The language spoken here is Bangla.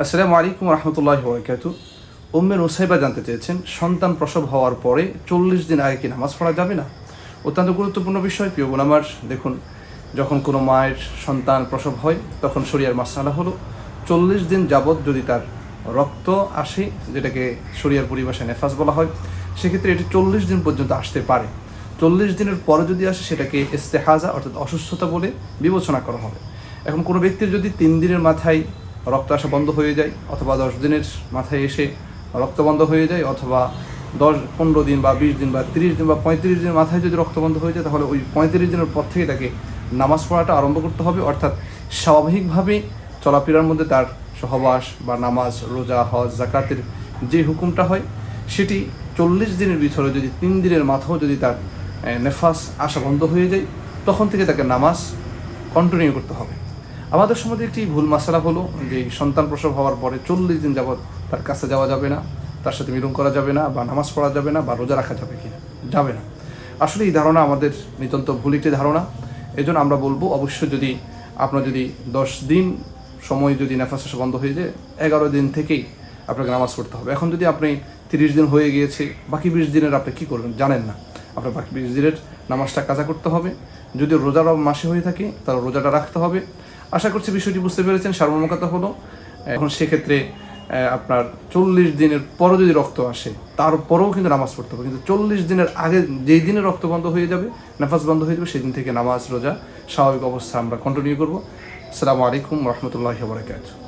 আসসালামু আলাইকুম রহমতুল্লাহি ওয়া বারাকাতুহু। উম্মে নুসাইবা জানতে চেয়েছেন, সন্তান প্রসব হওয়ার পরে 40 দিন আগে কি নামাজ পড়া যাবে না? অত্যন্ত গুরুত্বপূর্ণ বিষয়। প্রিয় বোন আমার, দেখুন, যখন কোনো মায়ের সন্তান প্রসব হয় তখন শরিয়ার মাসআলা হলো 40 দিন যাবৎ যদি তার রক্ত আসে, যেটাকে শরিয়ার পরিভাষায় নেফাস বলা হয়, সেক্ষেত্রে এটি 40 দিন পর্যন্ত আসতে পারে। 40 দিনের পরে যদি আসে সেটাকে ইস্তেহাজা অর্থাৎ অসুস্থতা বলে বিবেচনা করা হবে। এখন কোনো ব্যক্তির যদি 3 দিনের মাথায় রক্ত আসা বন্ধ হয়ে যায়, অথবা 10 দিনের মাথায় এসে রক্ত বন্ধ হয়ে যায়, অথবা 15 দিন বা 20 দিন বা 30 দিন বা 35 দিনের মাথায় যদি রক্ত বন্ধ হয়ে যায়, তাহলে ওই 35 দিনের পর থেকে তাকে নামাজ পড়াটা আরম্ভ করতে হবে। অর্থাৎ স্বাভাবিকভাবে চলাফেরার মধ্যে তার সহবাস বা নামাজ, রোজা, হজ, জাকাতের যে হুকুমটা হয় সেটি 40 দিনের ভিতরে যদি 3 দিনের মাথাও যদি তার নেফাস আসা বন্ধ হয়ে যায়, তখন থেকে তাকে নামাজ কন্টিনিউ করতে হবে। আমাদের সমাজে একটি ভুল মাসালা হলো যে সন্তান প্রসব হওয়ার পরে 40 দিন যাবৎ তার কাছে যাওয়া যাবে না, তার সাথে মিলন করা যাবে না, বা নামাজ পড়া যাবে না, বা রোজা রাখা যাবে কিনা, যাবে না। আসলে এই ধারণা আমাদের নিতান্ত ভুল একটি ধারণা। এজন্য আমরা বলবো, অবশ্যই যদি আপনার যদি 10 দিন সময় যদি নেফাস আসা বন্ধ হয়ে যায়, 11 দিন থেকেই আপনাকে নামাজ পড়তে হবে। এখন যদি আপনি 30 দিন হয়ে গিয়েছে, বাকি 20 দিনের আপনি কী করবেন জানেন না, আপনার বাকি 20 দিনের নামাজটা কাজা করতে হবে। যদি রোজার মাসে হয়ে থাকে তাহলে রোজাটা রাখতে হবে। আশা করছি বিষয়টি বুঝতে পেরেছেন। সার্বমোট কথা হলো, এখন সেক্ষেত্রে আপনার 40 দিনের পরও যদি রক্ত আসে, তারপরেও কিন্তু নামাজ পড়তে হবে। কিন্তু 40 দিনের আগে যেই দিনে রক্ত বন্ধ হয়ে যাবে, নাফাস বন্ধ হয়ে যাবে, সেদিন থেকে নামাজ, রোজা স্বাভাবিক অবস্থা আমরা কন্টিনিউ করবো। আসসালামু আলাইকুম রহমতুল্লাহি ওয়া বারাকাতুহু।